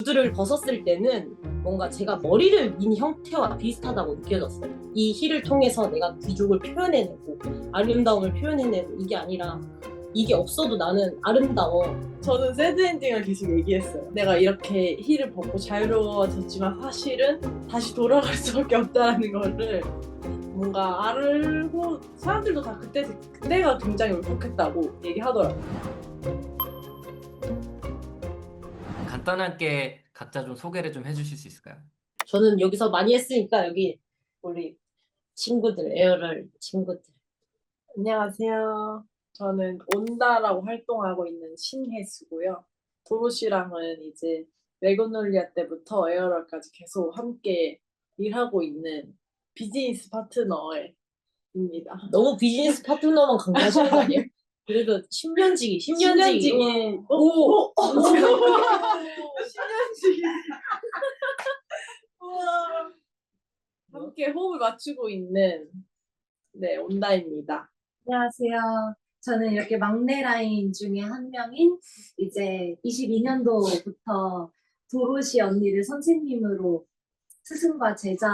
구두를 벗었을 때는 뭔가 제가 머리를 민 형태와 비슷하다고 느껴졌어요. 이 힐을 통해서 내가 귀족을 표현해내고 아름다움을 표현해내고 이게 아니라 이게 없어도 나는 아름다워. 저는 새드 엔딩을 계속 얘기했어요. 내가 이렇게 힐을 벗고 자유로워졌지만 사실은 다시 돌아갈 수밖에 없다라는 거를 뭔가 알고 사람들도 다 그때가 굉장히 울컥했다고 얘기하더라고요. 간단하게 각자 좀 소개를 좀 해주실 수 있을까요? 저는 여기서 많이 했으니까 여기 우리 친구들, 에어럴 친구들. 안녕하세요. 저는 온다라고 활동하고 있는 신혜수고요. 도로시랑은 이제 매그놀리아 때부터 에어럴까지 계속 함께 일하고 있는 비즈니스 파트너입니다. 너무 비즈니스 파트너만 강조하시는 거 아니에요? 그래도 10년지기. 오! 10년지기. 우와. 함께 호흡을 맞추고 있는 온다입니다. 안녕하세요. 저는 이렇게 막내 라인 중에 한 명인 이제 22년도부터 도로시 언니를 선생님으로 스승과 제자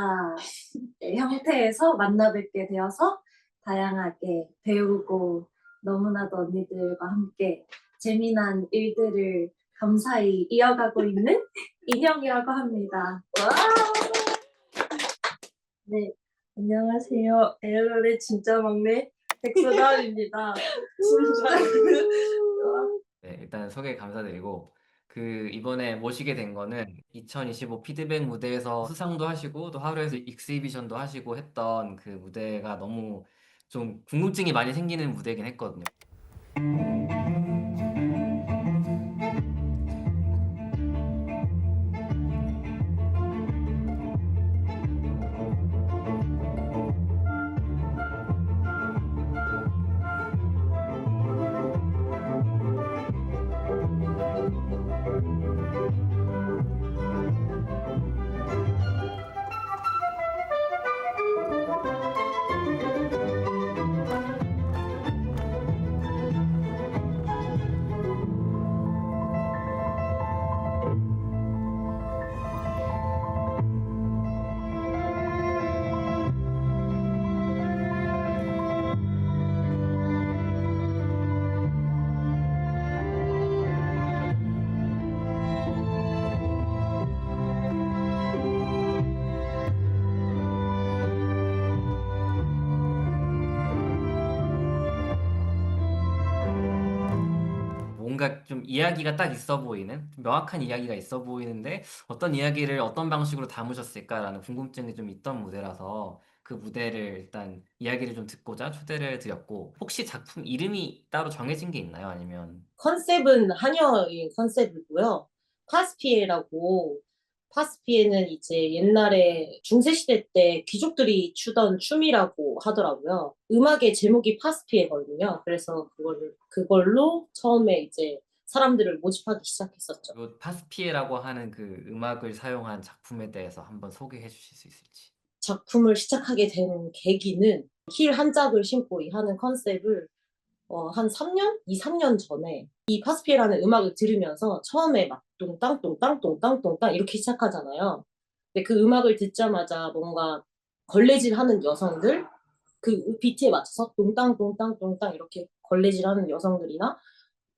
형태에서 만나 뵙게 되어서 다양하게 배우고 너무나도 언니들과 함께 재미난 일들을 감사히 이어가고 있는 인형이라고 합니다. 와! 네, 안녕하세요. 에어롤의 진짜 막내 백소다입니다. 네, 일단 소개 감사드리고 이번에 모시게 된 거는 2025 피드백 무대에서 수상도 하시고 또 하루에서 익스히비션도 하시고 했던 그 무대가 너무 좀 궁금증이 많이 생기는 무대긴 했거든요. 뭔가 좀 이야기가 딱 있어 보이는, 좀 명확한 이야기가 있어 보이는데 어떤 이야기를 어떤 방식으로 담으셨을까라는 궁금증이 좀 있던 무대라서 그 무대를 일단 이야기를 좀 듣고자 초대를 드렸고, 혹시 작품 이름이 따로 정해진 게 있나요? 아니면 컨셉은 한여인 컨셉이고요. 파스피에라고, 파스피에는 이제 옛날에 중세시대 때 귀족들이 추던 춤이라고 하더라고요. 음악의 제목이 파스피에거든요. 그래서 그걸로 처음에 이제 사람들을 모집하기 시작했었죠. 그 파스피에라고 하는 그 음악을 사용한 작품에 대해서 한번 소개해 주실 수 있을지. 작품을 시작하게 된 계기는 힐 한 짝을 신고 이 하는 컨셉을 한 3년? 2, 3년 전에 이 파스피에라는 음악을 들으면서 처음에 막 똥땅 똥땅 똥땅 똥땅 이렇게 시작하잖아요. 근데 그 음악을 듣자마자 뭔가 걸레질하는 여성들 그 비트에 맞춰서 똥땅 똥땅 똥땅 이렇게 걸레질하는 여성들이나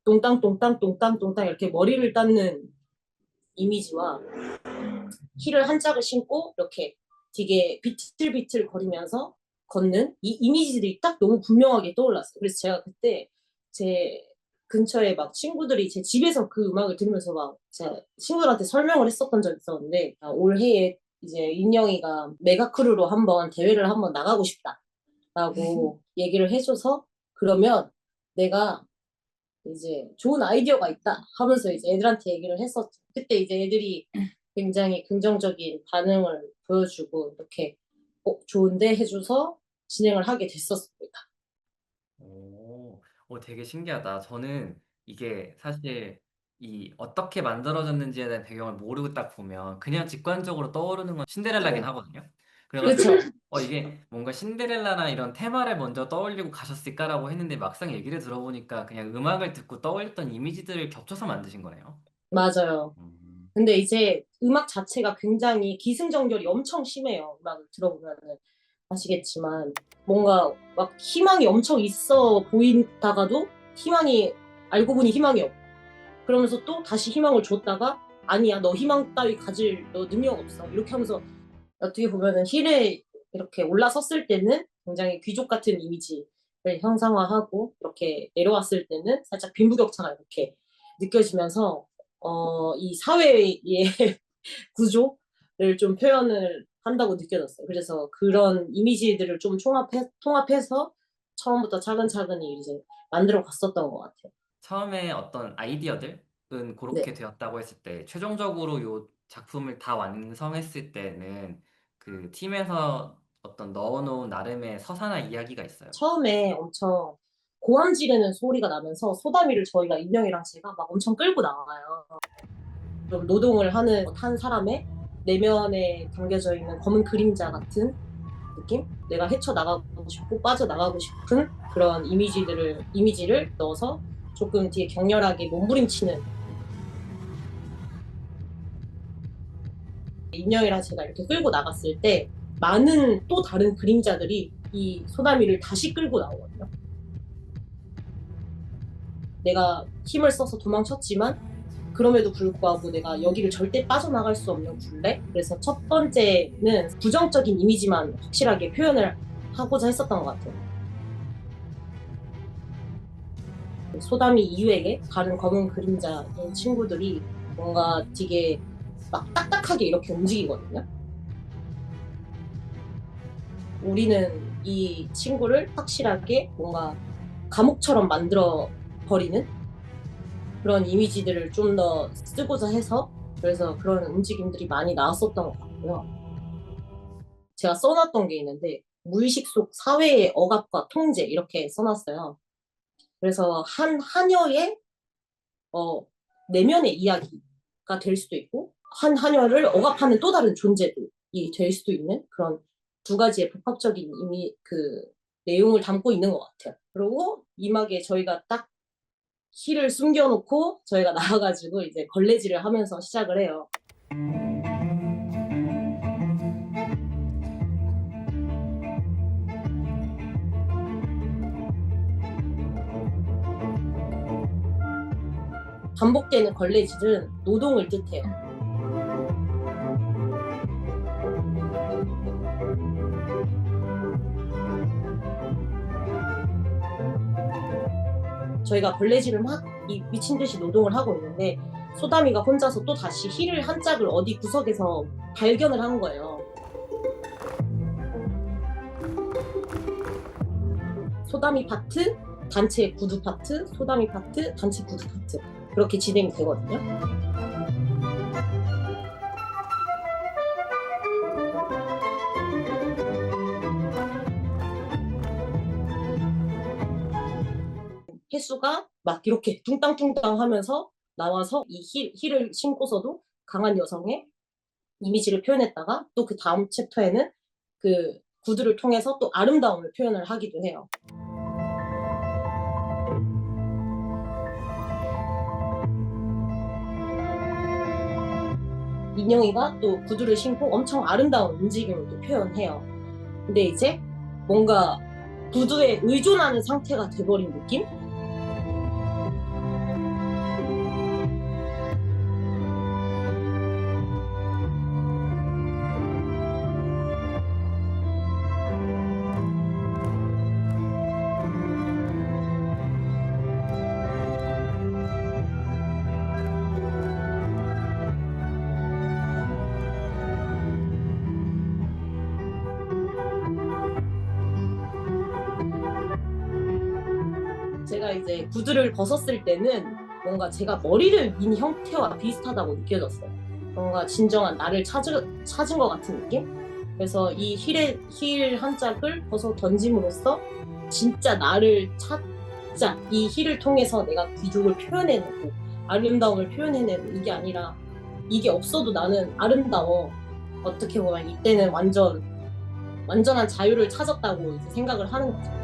똥땅 똥땅 똥땅 똥땅 이렇게 머리를 닦는 이미지와 힐을 한 짝을 신고 이렇게 되게 비틀비틀 거리면서 걷는 이 이미지들이 딱 너무 분명하게 떠올랐어요. 그래서 제가 그때 제 근처에 막 친구들이 제 집에서 그 음악을 들으면서 막 제가 친구들한테 설명을 했었던 적이 있었는데 올해에 이제 인영이가 메가크루로 한번 대회를 한번 나가고 싶다라고 얘기를 해줘서 그러면 내가 이제 좋은 아이디어가 있다 하면서 이제 애들한테 얘기를 했었죠. 그때 이제 애들이 굉장히 긍정적인 반응을 보여주고 이렇게 좋은데 해줘서 진행을 하게 됐었습니다. 되게 신기하다. 저는 이게 사실 이 어떻게 만들어졌는지에 대한 배경을 모르고 딱 보면 그냥 직관적으로 떠오르는 건 신데렐라긴 하거든요. 그래가지고 그렇죠. 이게 뭔가 신데렐라나 이런 테마를 먼저 떠올리고 가셨을까라고 했는데 막상 얘기를 들어보니까 그냥 음악을 듣고 떠올렸던 이미지들을 겹쳐서 만드신 거네요. 맞아요. 음. 근데 이제 음악 자체가 굉장히 기승전결이 엄청 심해요. 음악을 들어보면은 아시겠지만 뭔가 막 희망이 엄청 있어 보이다가도 희망이 알고 보니 희망이 없고 그러면서 또 다시 희망을 줬다가 아니야 너 희망 따위 가질 너 능력 없어 이렇게 하면서 어떻게 보면은 힐에 이렇게 올라섰을 때는 굉장히 귀족 같은 이미지를 형상화하고 이렇게 내려왔을 때는 살짝 빈부격차가 이렇게 느껴지면서 이 사회의 구조를 좀 표현을 한다고 느껴졌어요. 그래서 그런 이미지들을 좀 통합해서 처음부터 차근차근히 이제 만들어 갔었던 것 같아요. 처음에 어떤 아이디어들은 그렇게 네. 되었다고 했을 때 최종적으로 요 작품을 다 완성했을 때는 그 팀에서 어떤 넣어놓은 나름의 서사나 이야기가 있어요. 처음에 엄청 고함 지르는 소리가 나면서 소다미를 저희가 인형이랑 제가 막 엄청 끌고 나와요. 좀 노동을 하는 한 사람의 내면에 담겨져 있는 검은 그림자 같은 느낌? 내가 헤쳐나가고 싶고 빠져나가고 싶은 그런 이미지를 넣어서 조금 뒤에 격렬하게 몸부림치는 인형이랑 제가 이렇게 끌고 나갔을 때 많은 또 다른 그림자들이 이 소나미를 다시 끌고 나오거든요. 내가 힘을 써서 도망쳤지만 그럼에도 불구하고 내가 여기를 절대 빠져나갈 수 없는 굴레. 그래서 첫 번째는 부정적인 이미지만 확실하게 표현을 하고자 했었던 것 같아요. 소담이 이외에 다른 검은 그림자인 친구들이 뭔가 되게 막 딱딱하게 이렇게 움직이거든요. 우리는 이 친구를 확실하게 뭔가 감옥처럼 만들어 버리는 그런 이미지들을 좀 더 쓰고자 해서 그래서 그런 움직임들이 많이 나왔었던 것 같고요. 제가 써놨던 게 있는데 무의식 속 사회의 억압과 통제 이렇게 써놨어요. 그래서 한 하녀의 내면의 이야기가 될 수도 있고 한 하녀를 억압하는 또 다른 존재들이 될 수도 있는 그런 두 가지의 복합적인 이미 그 내용을 담고 있는 것 같아요. 그리고 이막에 저희가 딱 힐을 숨겨놓고 저희가 나와가지고 이제 걸레질을 하면서 시작을 해요. 반복되는 걸레질은 노동을 뜻해요. 저희가 걸레질을 막 미친 듯이 노동을 하고 있는데 소담이가 혼자서 또 다시 힐을 한 짝을 어디 구석에서 발견을 한 거예요. 소담이 파트, 단체 구두 파트, 소담이 파트, 단체 구두 파트 그렇게 진행이 되거든요. 혜수가 막 이렇게 뚱땅뚱땅 하면서 나와서 이 힐을 신고서도 강한 여성의 이미지를 표현했다가 또 그 다음 챕터에는 그 구두를 통해서 또 아름다움을 표현을 하기도 해요. 인형이가 또 구두를 신고 엄청 아름다운 움직임을 또 표현해요. 근데 이제 뭔가 구두에 의존하는 상태가 돼버린 느낌? 제가 이제 구두를 벗었을 때는 뭔가 제가 머리를 민 형태와 비슷하다고 느껴졌어요. 뭔가 진정한 나를 찾은 것 같은 느낌? 그래서 이 힐 한 짝을 벗어 던짐으로써 진짜 나를 찾자. 이 힐을 통해서 내가 귀족을 표현해내고 아름다움을 표현해내고 이게 아니라 이게 없어도 나는 아름다워. 어떻게 보면 이때는 완전한 자유를 찾았다고 이제 생각을 하는 거죠.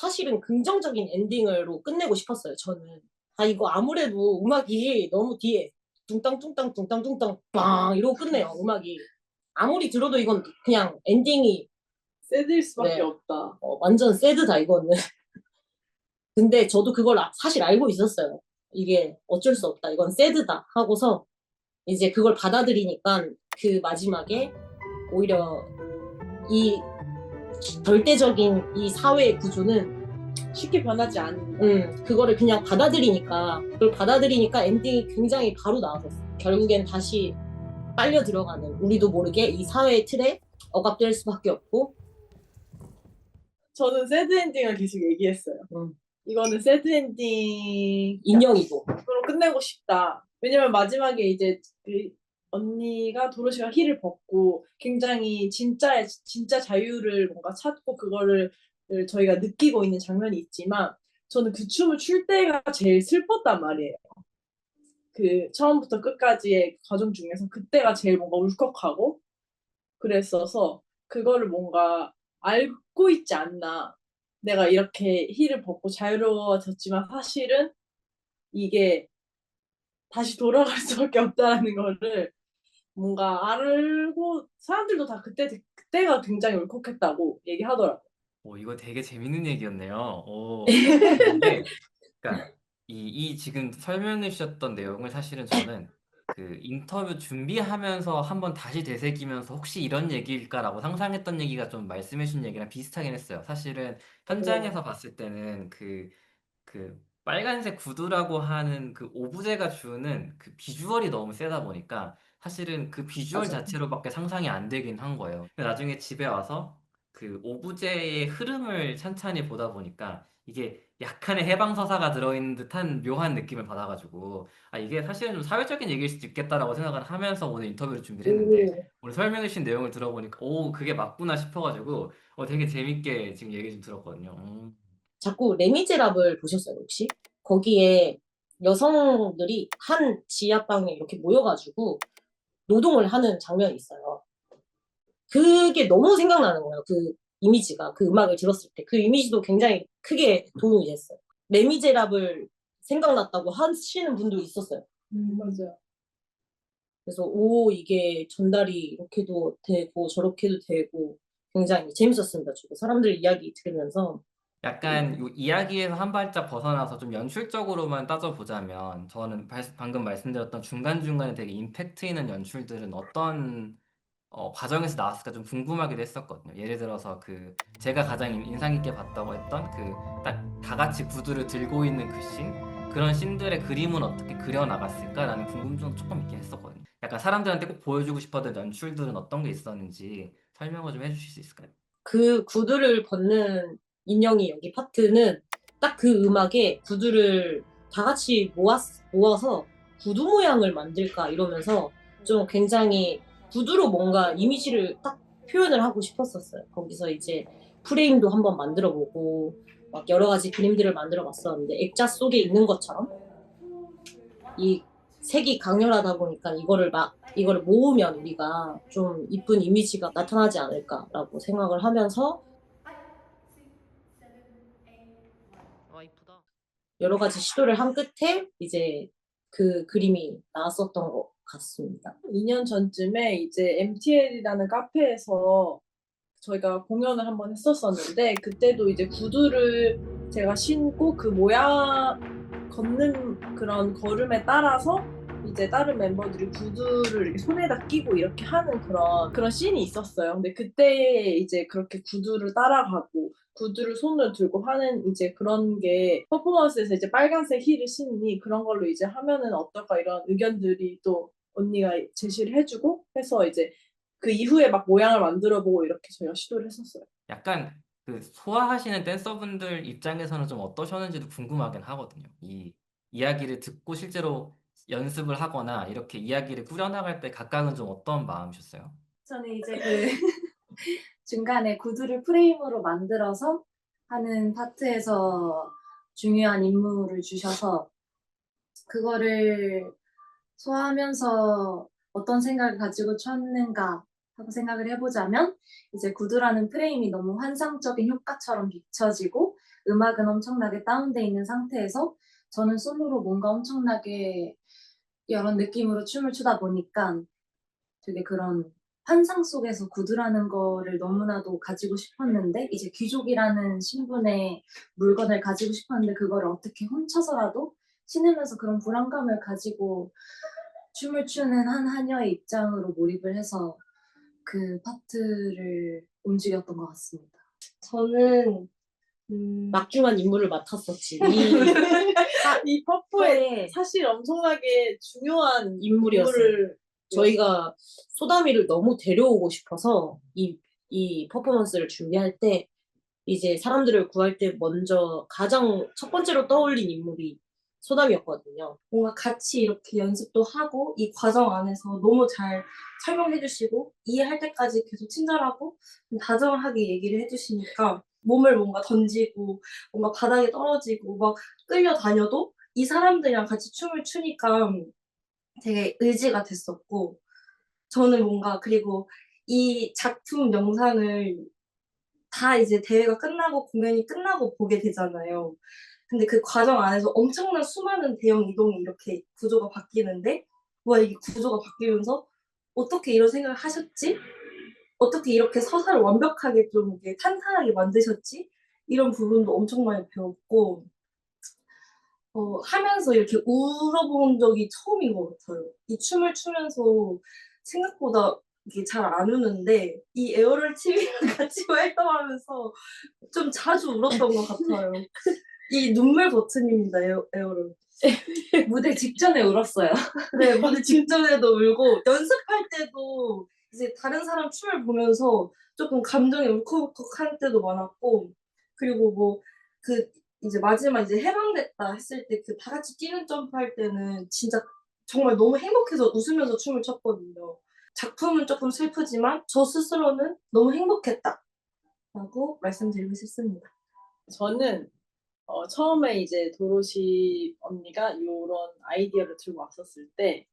사실은 긍정적인 엔딩으로 끝내고 싶었어요, 저는. 아, 이거 아무래도 음악이 너무 뒤에 뚱땅뚱땅 뚱땅뚱땅 빵 이러고 끝내요, 음악이. 아무리 들어도 이건 그냥 엔딩이 새드일 수밖에 네. 없다. 완전 새드다, 이거는. 근데 저도 그걸 사실 알고 있었어요. 이게 어쩔 수 없다, 이건 새드다 하고서 이제 그걸 받아들이니까 그 마지막에 오히려 이 절대적인 이 사회의 구조는 쉽게 변하지 않는다. 그거를 그냥 그걸 받아들이니까 엔딩이 굉장히 바로 나왔었어. 결국엔 다시 빨려 들어가는, 우리도 모르게 이 사회의 틀에 억압될 수밖에 없고. 저는 새드 엔딩을 계속 얘기했어요. 이거는 새드 엔딩으로 인형이고. 끝내고 싶다. 왜냐면 마지막에 이제 그 언니가 도로시가 힐을 벗고 굉장히 진짜 자유를 뭔가 찾고 그거를 저희가 느끼고 있는 장면이 있지만 저는 그 춤을 출 때가 제일 슬펐단 말이에요. 그 처음부터 끝까지의 과정 중에서 그때가 제일 뭔가 울컥하고 그랬어서 그거를 뭔가 알고 있지 않나. 내가 이렇게 힐을 벗고 자유로워졌지만 사실은 이게 다시 돌아갈 수밖에 없다라는 거를 뭔가 알고 사람들도 다 그때가 굉장히 울컥했다고 얘기하더라고요. 이거 되게 재밌는 얘기였네요. 근데 그러니까 이 지금 설명해 주셨던 내용을 사실은 저는 그 인터뷰 준비하면서 한번 다시 되새기면서 혹시 이런 얘기일까라고 상상했던 얘기가 좀 말씀해 주신 얘기랑 비슷하긴 했어요. 사실은 현장에서 봤을 때는 그 빨간색 구두라고 하는 그 오브제가 주는 그 비주얼이 너무 세다 보니까 사실은 그 비주얼 맞아. 자체로밖에 상상이 안 되긴 한 거예요. 근데 나중에 집에 와서 그 오브제의 흐름을 찬찬히 보다 보니까 이게 약간의 해방서사가 들어있는 듯한 묘한 느낌을 받아가지고 이게 사실은 좀 사회적인 얘기일 수도 있겠다라고 생각을 하면서 오늘 인터뷰를 준비를 했는데 오늘 설명해 주신 내용을 들어보니까 그게 맞구나 싶어가지고 되게 재밌게 지금 얘기 좀 들었거든요. 자꾸 레미제랍을 보셨어요, 혹시? 거기에 여성들이 한 지하방에 이렇게 모여가지고 노동을 하는 장면이 있어요. 그게 너무 생각나는 거예요. 그 이미지가, 그 음악을 들었을 때 그 이미지도 굉장히 크게 도움이 됐어요. 레미제랍을 생각났다고 하시는 분도 있었어요. 맞아요. 그래서 이게 전달이 이렇게도 되고 저렇게도 되고 굉장히 재밌었습니다. 저도 사람들 이야기 들으면서. 약간 요 이야기에서 한 발짝 벗어나서 좀 연출적으로만 따져보자면 저는 방금 말씀드렸던 중간중간에 되게 임팩트 있는 연출들은 어떤 과정에서 나왔을까 좀 궁금하기도 했었거든요. 예를 들어서 제가 가장 인상 깊게 봤다고 했던 딱 다 같이 구두를 들고 있는 그 씬, 그런 씬들의 그림은 어떻게 그려 나갔을까라는 궁금증도 조금 있긴 했었거든요. 약간 사람들한테 꼭 보여주고 싶었던 연출들은 어떤 게 있었는지 설명을 좀 해주실 수 있을까요? 그 구두를 벗는 인형이 여기 파트는 딱 그 음악에 구두를 다 같이 모아서 구두 모양을 만들까 이러면서 좀 굉장히 구두로 뭔가 이미지를 딱 표현을 하고 싶었었어요. 거기서 이제 프레임도 한번 만들어 보고 막 여러 가지 그림들을 만들어 봤었는데 액자 속에 있는 것처럼 이 색이 강렬하다 보니까 이거를 모으면 우리가 좀 이쁜 이미지가 나타나지 않을까라고 생각을 하면서 이쁘다. 여러 가지 시도를 한 끝에 이제 그 그림이 나왔었던 것 같습니다. 2년 전쯤에 이제 MTL이라는 카페에서 저희가 공연을 한번 했었었는데 그때도 이제 구두를 제가 신고 그 모양 걷는 그런 걸음에 따라서 이제 다른 멤버들이 구두를 이렇게 손에다 끼고 이렇게 하는 그런 씬이 있었어요. 근데 그때 이제 그렇게 구두를 따라가고 구두를 손으로 들고 하는 이제 그런 게 퍼포먼스에서 이제 빨간색 힐을 신니 그런 걸로 이제 하면은 어떨까 이런 의견들이 또 언니가 제시를 해주고 해서 이제 그 이후에 막 모양을 만들어보고 이렇게 저희가 시도를 했었어요. 약간 소화하시는 댄서분들 입장에서는 좀 어떠셨는지도 궁금하긴 하거든요. 이 이야기를 듣고 실제로 연습을 하거나 이렇게 이야기를 꾸려나갈 때 각각은 좀 어떤 마음이셨어요? 저는 이제 그 중간에 구두를 프레임으로 만들어서 하는 파트에서 중요한 임무를 주셔서 그거를 소화하면서 어떤 생각을 가지고 쳤는가 하고 생각을 해보자면 이제 구두라는 프레임이 너무 환상적인 효과처럼 비춰지고 음악은 엄청나게 다운돼 있는 상태에서 저는 솔로로 뭔가 엄청나게 이런 느낌으로 춤을 추다 보니까 되게 그런 환상 속에서 구두라는 거를 너무나도 가지고 싶었는데 이제 귀족이라는 신분의 물건을 가지고 싶었는데 그거를 어떻게 훔쳐서라도 신으면서 그런 불안감을 가지고 춤을 추는 한 하녀의 입장으로 몰입을 해서 그 파트를 움직였던 것 같습니다. 저는 막중한 임무를 맡았었지. 이 퍼프에 네. 사실 엄청나게 중요한 인물이었어요. 인물을 저희가 소다미를 너무 데려오고 싶어서 이 퍼포먼스를 준비할 때 이제 사람들을 구할 때 먼저 가장 첫 번째로 떠올린 인물이 소담이었거든요. 뭔가 같이 이렇게 연습도 하고 이 과정 안에서 너무 잘 설명해 주시고 이해할 때까지 계속 친절하고 다정하게 얘기를 해주시니까 몸을 뭔가 던지고 뭔가 바닥에 떨어지고 막 끌려다녀도 이 사람들이랑 같이 춤을 추니까 되게 의지가 됐었고 저는 뭔가 그리고 이 작품 영상을 다 이제 대회가 끝나고 공연이 끝나고 보게 되잖아요. 근데 그 과정 안에서 엄청난 수많은 대형 이동이 이렇게 구조가 바뀌는데 와 이게 구조가 바뀌면서 어떻게 이런 생각을 하셨지? 어떻게 이렇게 서사를 완벽하게 좀 이렇게 탄탄하게 만드셨지? 이런 부분도 엄청 많이 배웠고 하면서 이렇게 울어본 적이 처음인 것 같아요. 이 춤을 추면서 생각보다 이게 잘 안 우는데 이 에어럴 TV랑 같이 활동하면서 좀 자주 울었던 것 같아요. 이 눈물 버튼입니다, 에어롤. 무대 직전에 울었어요. 네, 무대 직전에도 울고 연습할 때도 이제 다른 사람 춤을 보면서 조금 감정이 울컥울컥할 때도 많았고 그리고 뭐 그 이제 마지막 이제 해방됐다 했을 때 그 다 같이 뛰는 점프할 때는 진짜 정말 너무 행복해서 웃으면서 춤을 췄거든요. 작품은 조금 슬프지만 저 스스로는 너무 행복했다 라고 말씀드리고 싶습니다. 저는 처음에 이제 도로시 언니가 이런 아이디어를 들고 왔었을 때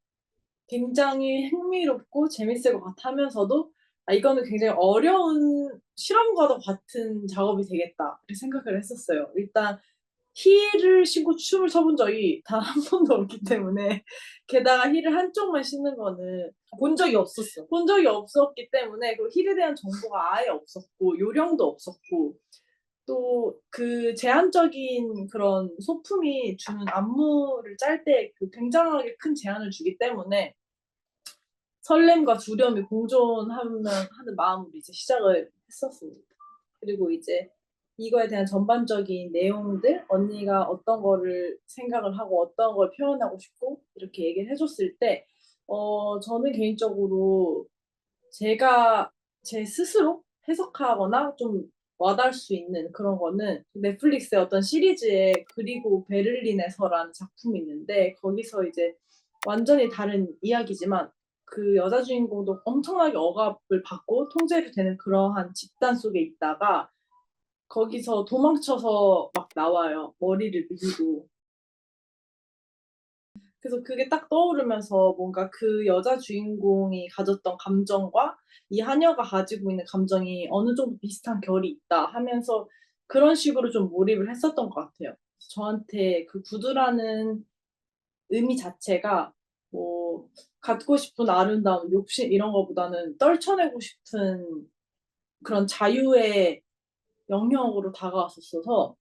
굉장히 흥미롭고 재밌을 것 같으면서도 이거는 굉장히 어려운 실험과도 같은 작업이 되겠다 이렇게 생각을 했었어요. 일단 힐을 신고 춤을 춰본 적이 단 한 번도 없기 때문에 게다가 힐을 한쪽만 신는 거는 본 적이 없었어. 본 적이 없었기 때문에 그 힐에 대한 정보가 아예 없었고 요령도 없었고 또 그 제한적인 그런 소품이 주는 안무를 짤 때 그 굉장하게 큰 제한을 주기 때문에 설렘과 두려움이 공존하는 하는 마음으로 이제 시작을 했었습니다. 그리고 이제 이거에 대한 전반적인 내용들, 언니가 어떤 거를 생각을 하고 어떤 걸 표현하고 싶고 이렇게 얘기를 해줬을 때, 저는 개인적으로 제가 제 스스로 해석하거나 좀 와닿을 수 있는 그런 거는 넷플릭스의 어떤 시리즈에 그리고 베를린에서라는 작품이 있는데 거기서 이제 완전히 다른 이야기지만 그 여자 주인공도 엄청나게 억압을 받고 통제를 되는 그러한 집단 속에 있다가 거기서 도망쳐서 막 나와요. 머리를 밀고. 그래서 그게 딱 떠오르면서 뭔가 그 여자 주인공이 가졌던 감정과 이 하녀가 가지고 있는 감정이 어느 정도 비슷한 결이 있다 하면서 그런 식으로 좀 몰입을 했었던 것 같아요. 저한테 그 구두라는 의미 자체가 뭐 갖고 싶은 아름다움, 욕심 이런 거보다는 떨쳐내고 싶은 그런 자유의 영역으로 다가왔었어서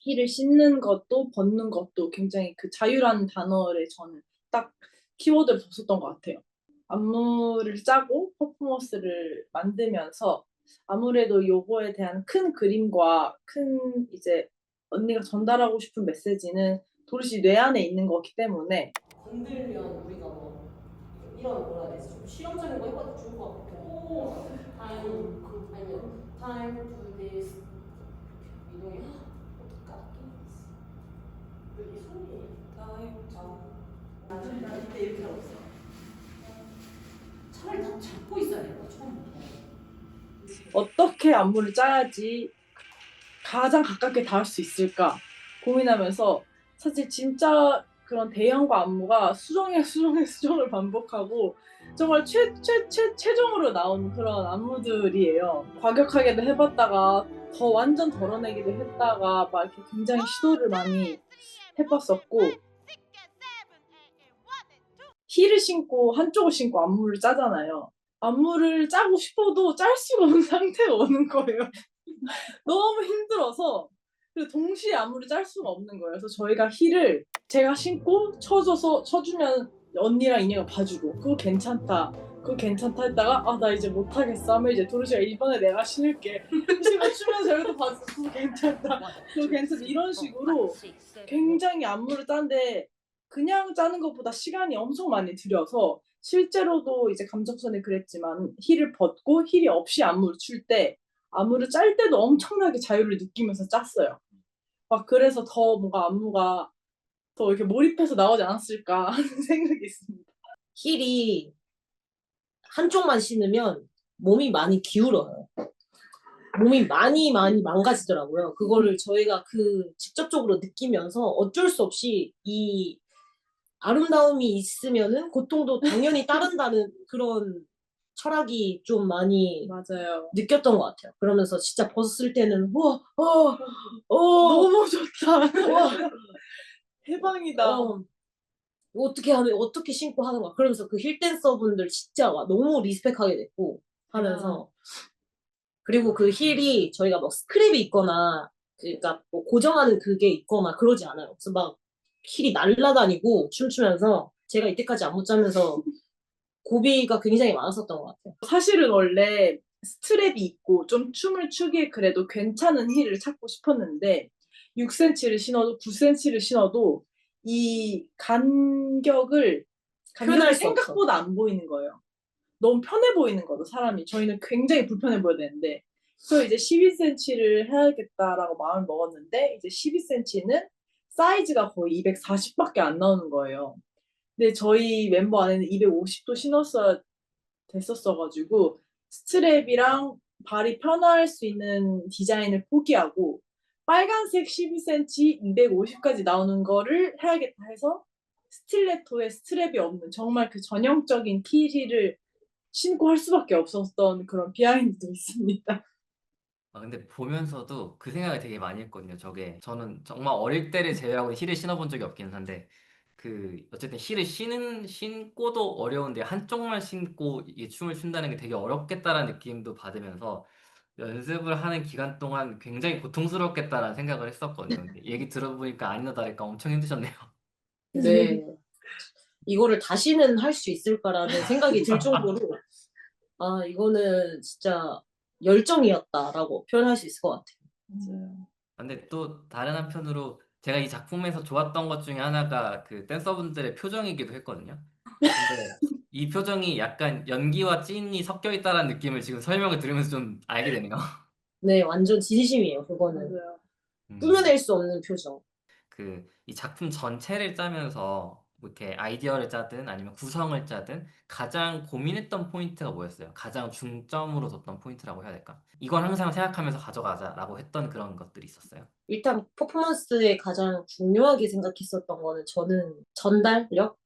힐을 신는 것도 벗는 것도 굉장히 그 자유라는 단어를 저는 딱 키워드를 뒀었던 것 같아요. 안무를 짜고 퍼포먼스를 만들면서 아무래도 요거에 대한 큰 그림과 큰 이제 언니가 전달하고 싶은 메시지는 도르시 뇌 안에 있는 거기 때문에 건들면 우리가 뭐 이런 뭐라 해야 되지? 좀 실험적인 거 해봐도 좋을 것 같아. 오, time 아니면 time to this 이동이 어떡하지? 여기 손이 나는 이때 이렇게 하고 있어. 차라리 다 잡고 있어야 된다 처음부터. 어떻게 안무를 짜야지 가장 가깝게 닿을 수 있을까 고민하면서 사실 진짜 그런 대형과 안무가 수정을 반복하고 정말 최종으로 나온 그런 안무들이에요. 과격하게도 해봤다가 더 완전 덜어내기도 했다가 막 이렇게 굉장히 시도를 많이 해봤었고, 힐을 신고 한쪽을 신고 안무를 짜잖아요. 안무를 짜고 싶어도 짤 수가 없는 상태가 오는 거예요. 너무 힘들어서. 그리고 동시에 안무를 짤 수가 없는 거예요. 그래서 저희가 힐을 제가 신고 쳐주면 언니랑 인형을 봐주고 그거 괜찮다 했다가 아 나 이제 못하겠어 하면 이제 도르시가 이번에 내가 신을게 신고 추면 저희도 봐주고 그거 괜찮다 이런 식으로 굉장히 안무를 짠데 그냥 짜는 것보다 시간이 엄청 많이 들여서 실제로도 이제 감정선에 그랬지만 힐을 벗고 힐이 없이 안무를 출 때 안무를 짤 때도 엄청나게 자유를 느끼면서 짰어요. 막 그래서 더 뭔가 안무가 더 이렇게 몰입해서 나오지 않았을까 하는 생각이 있습니다. 힐이 한쪽만 신으면 몸이 많이 기울어요. 몸이 많이 망가지더라고요. 그거를 저희가 직접적으로 느끼면서 어쩔 수 없이 이 아름다움이 있으면은 고통도 당연히 따른다는 그런 철학이 좀 많이 맞아요. 느꼈던 것 같아요. 그러면서 진짜 벗었을 때는 우와, 너무 좋다. 우와, 해방이다. 어떻게 신고 하는 거야. 그러면서 그 힐 댄서분들 진짜 너무 리스펙하게 됐고 하면서 그리고 그 힐이 저희가 뭐 스크랩이 있거나 그러니까 뭐 고정하는 그게 있거나 그러지 않아요. 그래서 막 힐이 날아다니고 춤추면서 제가 이때까지 안무 짜면서 고비가 굉장히 많았었던 것 같아요. 사실은 원래 스트랩이 있고 좀 춤을 추기에 그래도 괜찮은 힐을 찾고 싶었는데 6cm를 신어도 9cm를 신어도 이 간격이 표현할 수 생각보다 안 보이는 거예요. 너무 편해 보이는 거죠, 사람이. 저희는 굉장히 불편해 보여야 되는데. 그래서 이제 12cm를 해야겠다라고 마음을 먹었는데 이제 12cm는 사이즈가 거의 240밖에 안 나오는 거예요. 근데 저희 멤버 안에는 250도 신었어야 됐었어가지고 스트랩이랑 발이 편할 수 있는 디자인을 포기하고 빨간색 12cm 250까지 나오는 거를 해야겠다 해서 스틸레토에 스트랩이 없는 정말 그 전형적인 힐을 신고 할 수밖에 없었던 그런 비하인드도 있습니다. 근데 보면서도 그 생각을 되게 많이 했거든요. 저는 정말 어릴 때를 제외하고 힐을 신어본 적이 없긴 한데 어쨌든 힐을 신고도 어려운데 한쪽만 신고 이게 춤을 춘다는 게 되게 어렵겠다라는 느낌도 받으면서 연습을 하는 기간 동안 굉장히 고통스럽겠다라는 생각을 했었거든요. 근데 얘기 들어보니까 아니나 다를까 엄청 힘드셨네요. 네. 이거를 다시는 할 수 있을까라는 생각이 들 정도로 이거는 진짜 열정이었다라고 표현할 수 있을 것 같아요. 근데 또 다른 한편으로 제가 이 작품에서 좋았던 것 중에 하나가 그 댄서분들의 표정이기도 했거든요. 근데 이 표정이 약간 연기와 찐이 섞여 있다는 느낌을 지금 설명을 들으면서 좀 알게 되네요. 네, 완전 진심이에요. 그거는 맞아요. 꾸며낼 수 없는 표정. 이 작품 전체를 짜면서 뭐 이렇게 아이디어를 짜든 아니면 구성을 짜든 가장 고민했던 포인트가 뭐였어요? 가장 중점으로 뒀던 포인트라고 해야 될까? 이건 항상 생각하면서 가져가자라고 했던 그런 것들이 있었어요. 일단 퍼포먼스에 가장 중요하게 생각했었던 거는 저는 전달력?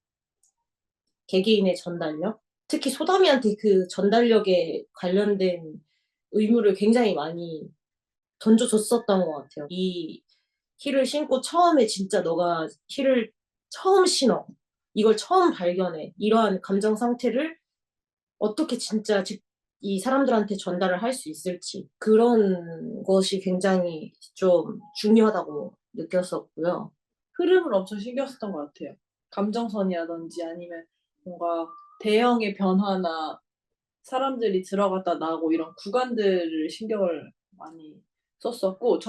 개개인의 전달력? 특히 소담이한테 그 전달력에 관련된 의무를 굉장히 많이 던져줬었던 것 같아요. 이 힐을 신고 처음에 진짜 너가 힐을 처음 신어. 이걸 처음 발견해. 이러한 감정 상태를 어떻게 진짜 이 사람들한테 전달을 할 수 있을지. 그런 것이 굉장히 좀 중요하다고 느꼈었고요. 흐름을 엄청 신경 썼던 것 같아요. 감정선이라든지 아니면 뭔가 대형의 변화나 사람들이 들어갔다 나오고 이런 구간들을 신경을 많이 썼었고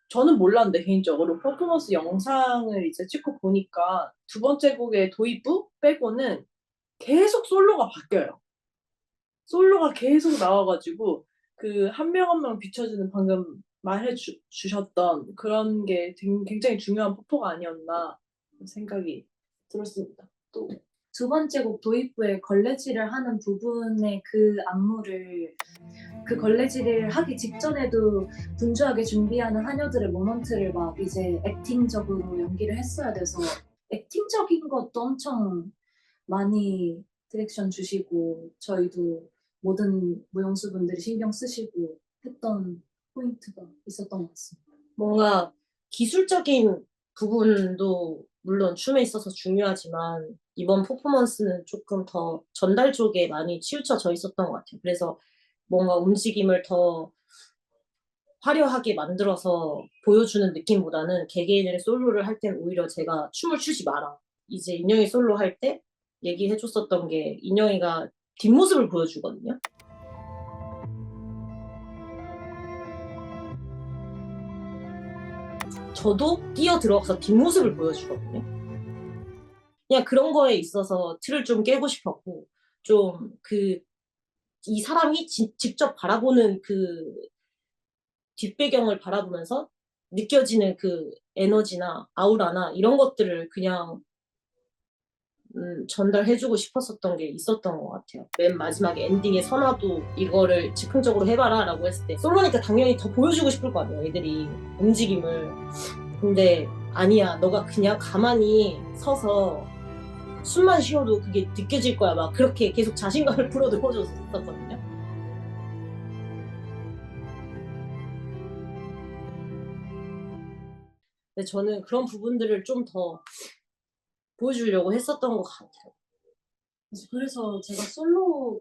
저는 몰랐는데 개인적으로 퍼포먼스 영상을 이제 찍고 보니까 두 번째 곡의 도입부 빼고는 계속 솔로가 바뀌어요. 솔로가 계속 나와가지고 그 한 명 한 명 비춰주는 방금 말해 주셨던 그런 게 굉장히 중요한 퍼포가 아니었나 생각이 들었습니다. 또 두 번째 곡 도입부에 걸레질을 하는 부분의 그 안무를 그 걸레질을 하기 직전에도 분주하게 준비하는 하녀들의 모먼트를 막 이제 액팅적으로 연기를 했어야 돼서 액팅적인 것도 엄청 많이 디렉션 주시고 저희도 모든 무용수분들이 신경 쓰시고 했던 포인트가 있었던 것 같습니다. 뭔가 기술적인 부분도 물론 춤에 있어서 중요하지만 이번 퍼포먼스는 조금 더 전달 쪽에 많이 치우쳐져 있었던 것 같아요. 그래서 뭔가 움직임을 더 화려하게 만들어서 보여주는 느낌보다는 개개인의 솔로를 할 땐 오히려 제가 춤을 추지 마라. 이제 인영이 솔로 할 때 얘기해줬었던 게 인영이가 뒷모습을 보여주거든요. 저도 뛰어 들어가서 뒷모습을 보여주거든요. 그냥 그런 거에 있어서 틀을 좀 깨고 싶었고, 좀 이 사람이 직접 바라보는 그 뒷배경을 바라보면서 느껴지는 그 에너지나 아우라나 이런 것들을 그냥 전달해주고 싶었었던 게 있었던 것 같아요. 맨 마지막에 엔딩에 선아도 이거를 즉흥적으로 해봐라 라고 했을 때 솔로니까 당연히 더 보여주고 싶을 거 아니에요, 애들이 움직임을. 근데 아니야, 너가 그냥 가만히 서서 숨만 쉬어도 그게 느껴질 거야, 막 그렇게 계속 자신감을 불어넣어줬었거든요. 근데 저는 그런 부분들을 좀 더 보여주려고 했었던 것 같아요. 그래서 제가 솔로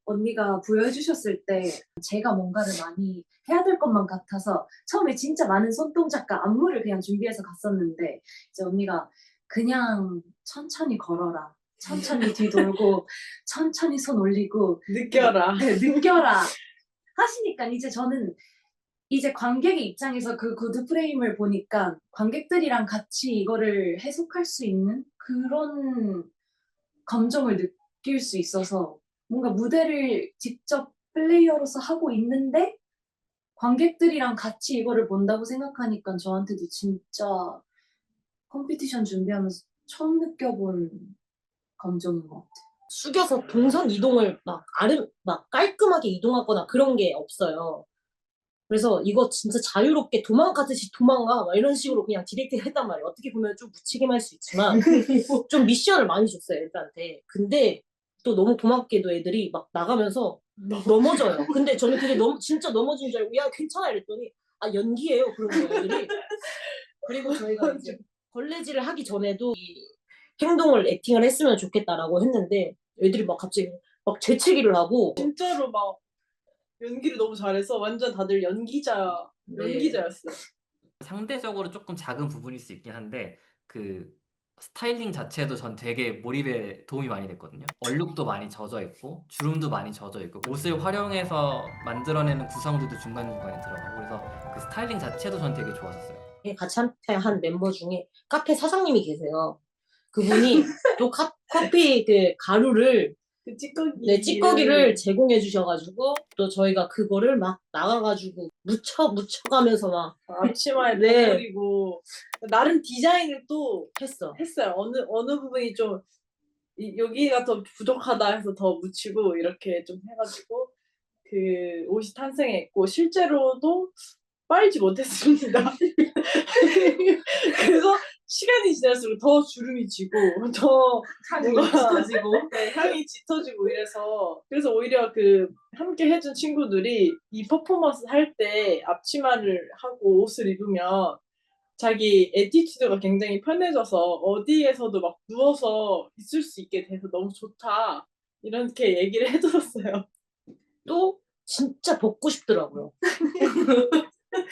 언니가 부여해 주셨을 때 제가 뭔가를 많이 해야 될 것만 같아서 처음에 진짜 많은 손동작과 안무를 그냥 준비해서 갔었는데 이제 언니가 그냥 천천히 걸어라. 천천히 뒤돌고 천천히 손 올리고 느껴라. 네, 느껴라 하시니까 이제 저는 이제 관객의 입장에서 그 구두 프레임을 보니까 관객들이랑 같이 이거를 해석할 수 있는 그런 감정을 느낄 수 있어서 뭔가 무대를 직접 플레이어로서 하고 있는데 관객들이랑 같이 이거를 본다고 생각하니까 저한테도 진짜 컴피티션 준비하면서 처음 느껴본 감정인 것 같아요. 숙여서 동선 이동을 막 깔끔하게 이동하거나 그런 게 없어요. 그래서 이거 진짜 자유롭게 도망가듯이 도망가 막 이런 식으로 그냥 디렉팅을 했단 말이에요. 어떻게 보면 좀 무책임할 수 있지만 좀 미션을 많이 줬어요, 애들한테. 근데 또 너무 고맙게도 애들이 막 나가면서 넘어져요. 근데 저는 그게 진짜 넘어진 줄 알고 야 괜찮아 이랬더니 아 연기예요 그런 거예요, 애들이. 그리고 저희가 이제 걸레질을 하기 전에도 이 행동을 액팅을 했으면 좋겠다라고 했는데 애들이 막 갑자기 막 재채기를 하고 진짜로 막 연기를 너무 잘해서 완전 다들 연기자였어요. 상대적으로 조금 작은 부분일 수 있긴 한데 그 스타일링 자체도 전 되게 몰입에 도움이 많이 됐거든요. 얼룩도 많이 젖어 있고 주름도 많이 젖어 있고 옷을 활용해서 만들어내는 구성들도 중간중간에 들어가고 그래서 그 스타일링 자체도 전 되게 좋았었어요. 같이 한 멤버 중에 카페 사장님이 계세요. 그분이 또 커피 그 가루를 그 찌꺼기. 네, 찌꺼기를 제공해 주셔가지고 또 저희가 그거를 막 나가가지고 묻혀가면서 막 앞치마에 네. 버무리고 나름 디자인을 또 했어. 했어요. 어느 부분이 좀 여기가 더 부족하다 해서 더 묻히고 이렇게 좀 해가지고 그 옷이 탄생했고 실제로도 빨지 못했습니다. 그래서 시간이 지날수록 더 주름이 지고 더 향이 뭔가 짙어지고. 네, 향이 짙어지고 그래서 오히려 그 함께 해준 친구들이 이 퍼포먼스 할 때 앞치마를 하고 옷을 입으면 자기 애티튜드가 굉장히 편해져서 어디에서도 막 누워서 있을 수 있게 돼서 너무 좋다 이렇게 얘기를 해줬어요. 또 진짜 벗고 싶더라고요.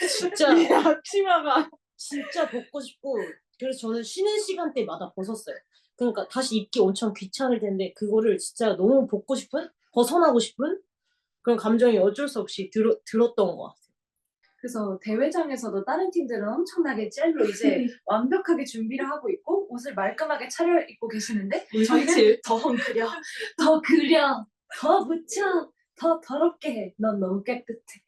진짜 이 앞치마가 진짜 벗고 싶고 그래서 저는 쉬는 시간대마다 벗었어요. 그러니까 다시 입기 엄청 귀찮을 텐데 그거를 진짜 너무 벗고 싶은 벗어나고 싶은 그런 감정이 어쩔 수 없이 들었던 것 같아요. 그래서 대회장에서도 다른 팀들은 엄청나게 젤로 이제 완벽하게 준비를 하고 있고 옷을 말끔하게 차려입고 계시는데 저희는 더 헝그려, 더 그려, 더 묻혀, 더 더럽게 해. 넌 너무 깨끗해.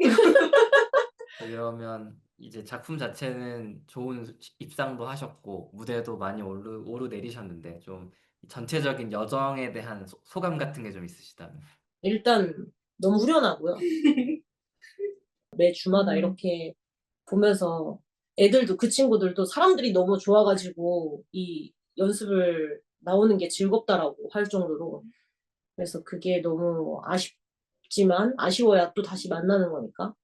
그러면 이제 작품 자체는 좋은 입상도 하셨고 무대도 많이 오르내리셨는데 좀 전체적인 여정에 대한 소감 같은 게 좀 있으시다면? 일단 너무 후련하고요. 매 주마다 이렇게 보면서 애들도 그 친구들도 사람들이 너무 좋아가지고 이 연습을 나오는 게 즐겁다라고 할 정도로 그래서 그게 너무 아쉽지만 아쉬워야 또 다시 만나는 거니까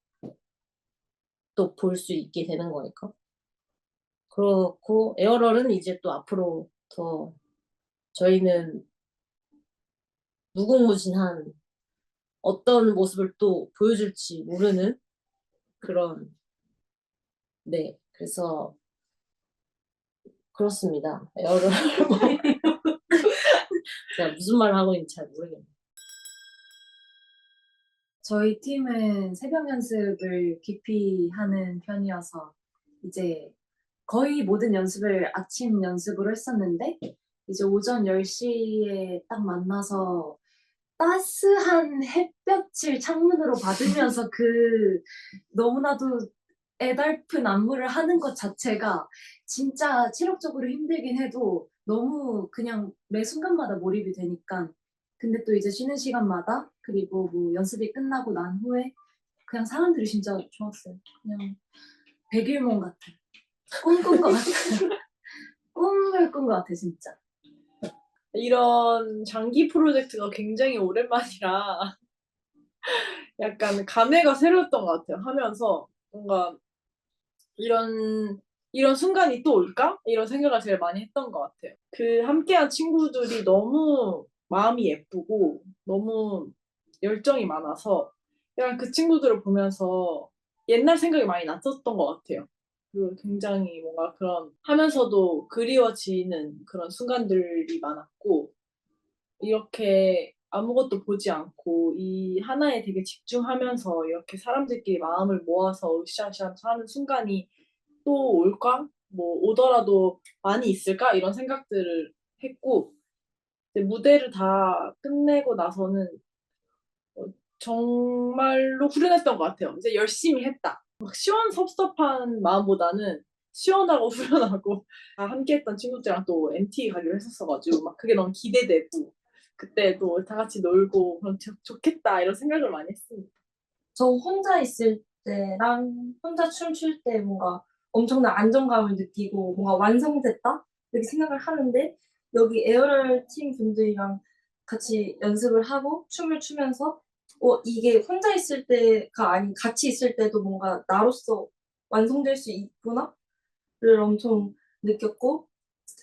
또 볼 수 있게 되는 거니까 그렇고 에어럴은 이제 또 앞으로 더 저희는 무궁무진한 어떤 모습을 또 보여줄지 모르는 그런 네 그래서 그렇습니다. 에어럴 제가 무슨 말을 하고 있는지 잘 모르겠네요. 저희 팀은 새벽 연습을 깊이 하는 편이어서 이제 거의 모든 연습을 아침 연습으로 했었는데 이제 오전 10시에 딱 만나서 따스한 햇볕을 창문으로 받으면서 그 너무나도 애달픈 안무를 하는 것 자체가 진짜 체력적으로 힘들긴 해도 너무 그냥 매 순간마다 몰입이 되니까 근데 또 이제 쉬는 시간마다 그리고 뭐 연습이 끝나고 난 후에 그냥 사람들이 진짜 좋았어요. 그냥 백일몽 같아. 꿈꾼 것 같아. 꿈을 꾼 것 같아 진짜. 이런 장기 프로젝트가 굉장히 오랜만이라 약간 감회가 새로웠던 것 같아요. 하면서 뭔가 이런 순간이 또 올까? 이런 생각을 제일 많이 했던 것 같아요. 그 함께한 친구들이 너무 마음이 예쁘고 너무 열정이 많아서 약간 그 친구들을 보면서 옛날 생각이 많이 났었던 것 같아요. 그리고 굉장히 뭔가 그런 하면서도 그리워지는 그런 순간들이 많았고 이렇게 아무것도 보지 않고 이 하나에 되게 집중하면서 이렇게 사람들끼리 마음을 모아서 으쌰으쌰 하는 순간이 또 올까? 뭐 오더라도 많이 있을까? 이런 생각들을 했고 이제 무대를 다 끝내고 나서는 정말로 후련했던 것 같아요. 이제 열심히 했다. 막 시원섭섭한 마음보다는 시원하고 후련하고 함께했던 친구들이랑 또 MT 가기로 했었어가지고 막 그게 너무 기대되고 그때 또 다 같이 놀고 그럼 좋겠다 이런 생각을 많이 했습니다. 저 혼자 있을 때랑 혼자 춤출 때 뭔가 엄청난 안정감을 느끼고 뭔가 완성됐다? 이렇게 생각을 하는데 여기 에어럴 팀 분들이랑 같이 연습을 하고 춤을 추면서 이게 혼자 있을 때가 아닌 같이 있을 때도 뭔가 나로서 완성될 수 있구나? 를 엄청 느꼈고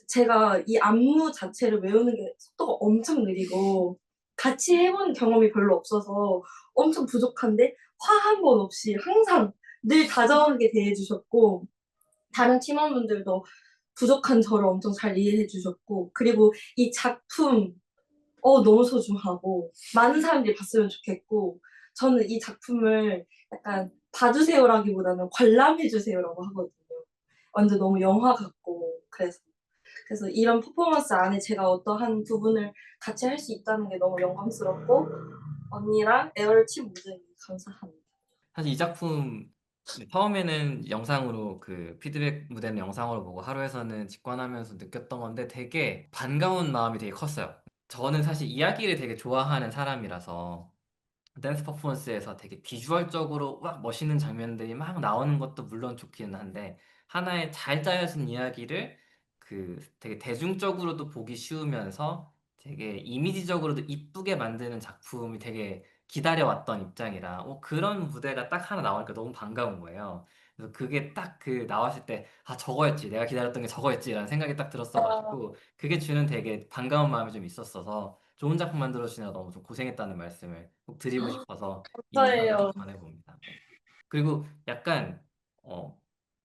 제가 이 안무 자체를 외우는 게 속도가 엄청 느리고 같이 해본 경험이 별로 없어서 엄청 부족한데 화 한 번 없이 항상 늘 다정하게 대해주셨고 다른 팀원분들도 부족한 저를 엄청 잘 이해해 주셨고 그리고 이 작품 너무 소중하고 많은 사람들이 봤으면 좋겠고 저는 이 작품을 약간 봐주세요라기보다는 관람해주세요라고 하거든요. 완전 너무 영화 같고 그래서 이런 퍼포먼스 안에 제가 어떠한 부분을 같이 할 수 있다는 게 너무 영광스럽고 언니랑 에어럴 팀 모두에게 감사합니다. 사실 이 작품 처음에는 영상으로 그 피드백 무대는 영상으로 보고 하루에서는 직관하면서 느꼈던 건데 되게 반가운 마음이 되게 컸어요. 저는 사실 이야기를 되게 좋아하는 사람이라서 댄스 퍼포먼스에서 되게 비주얼적으로 막 멋있는 장면들이 막 나오는 것도 물론 좋기는 한데 하나의 잘 짜여진 이야기를 그 되게 대중적으로도 보기 쉬우면서 되게 이미지적으로도 이쁘게 만드는 작품이 되게 기다려왔던 입장이라 그런 무대가 딱 하나 나오니까 너무 반가운 거예요. 그래서 그게 딱 그 나왔을 때 저거였지 내가 기다렸던 게 저거였지라는 생각이 딱 들었어가지고 그게 주는 되게 반가운 마음이 좀 있었어서 좋은 작품 만들어주시느라 너무 좀 고생했다는 말씀을 꼭 드리고 싶어서 이 영상을 감사해요. 전해봅니다. 네. 그리고 약간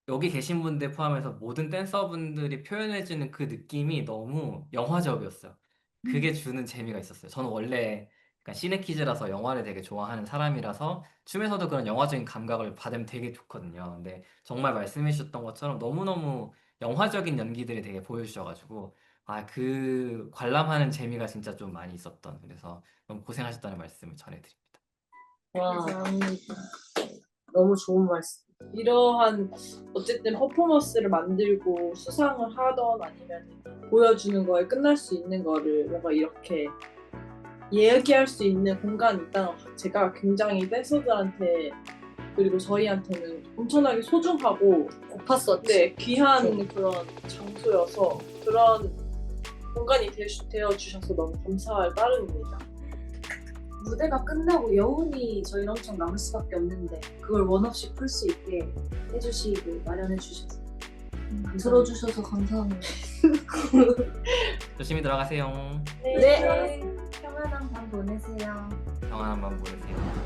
여기 계신 분들 포함해서 모든 댄서분들이 표현해주는 그 느낌이 너무 영화적이었어요. 그게 주는 재미가 있었어요. 저는 원래 약간 시네키즈라서 영화를 되게 좋아하는 사람이라서 춤에서도 그런 영화적인 감각을 받으면 되게 좋거든요. 근데 정말 말씀해 주셨던 것처럼 너무너무 영화적인 연기들이 되게 보여주셔가지고 그 관람하는 재미가 진짜 좀 많이 있었던 그래서 너무 고생하셨다는 말씀을 전해드립니다. 와 감사합니다. 너무 좋은 말씀. 이러한 어쨌든 퍼포먼스를 만들고 수상을 하던 아니면 보여주는 거에 끝날 수 있는 거를 뭔가 이렇게 얘기할 수 있는 공간이 있다는 것 자체가 굉장히 댄서들한테 그리고 저희한테는 엄청나게 소중하고 고팠었지. 네, 귀한 그런 장소여서 그런 공간이 되어주셔서 너무 감사할 따름입니다. 무대가 끝나고 여운이 저희는 엄청 남을 수밖에 없는데 그걸 원 없이 풀 수 있게 해주시고 마련해 주셔서 들어주셔서 감사합니다. 조심히 들어가세요. 네. 평안한 밤 보내세요. 평안한 밤 보내세요.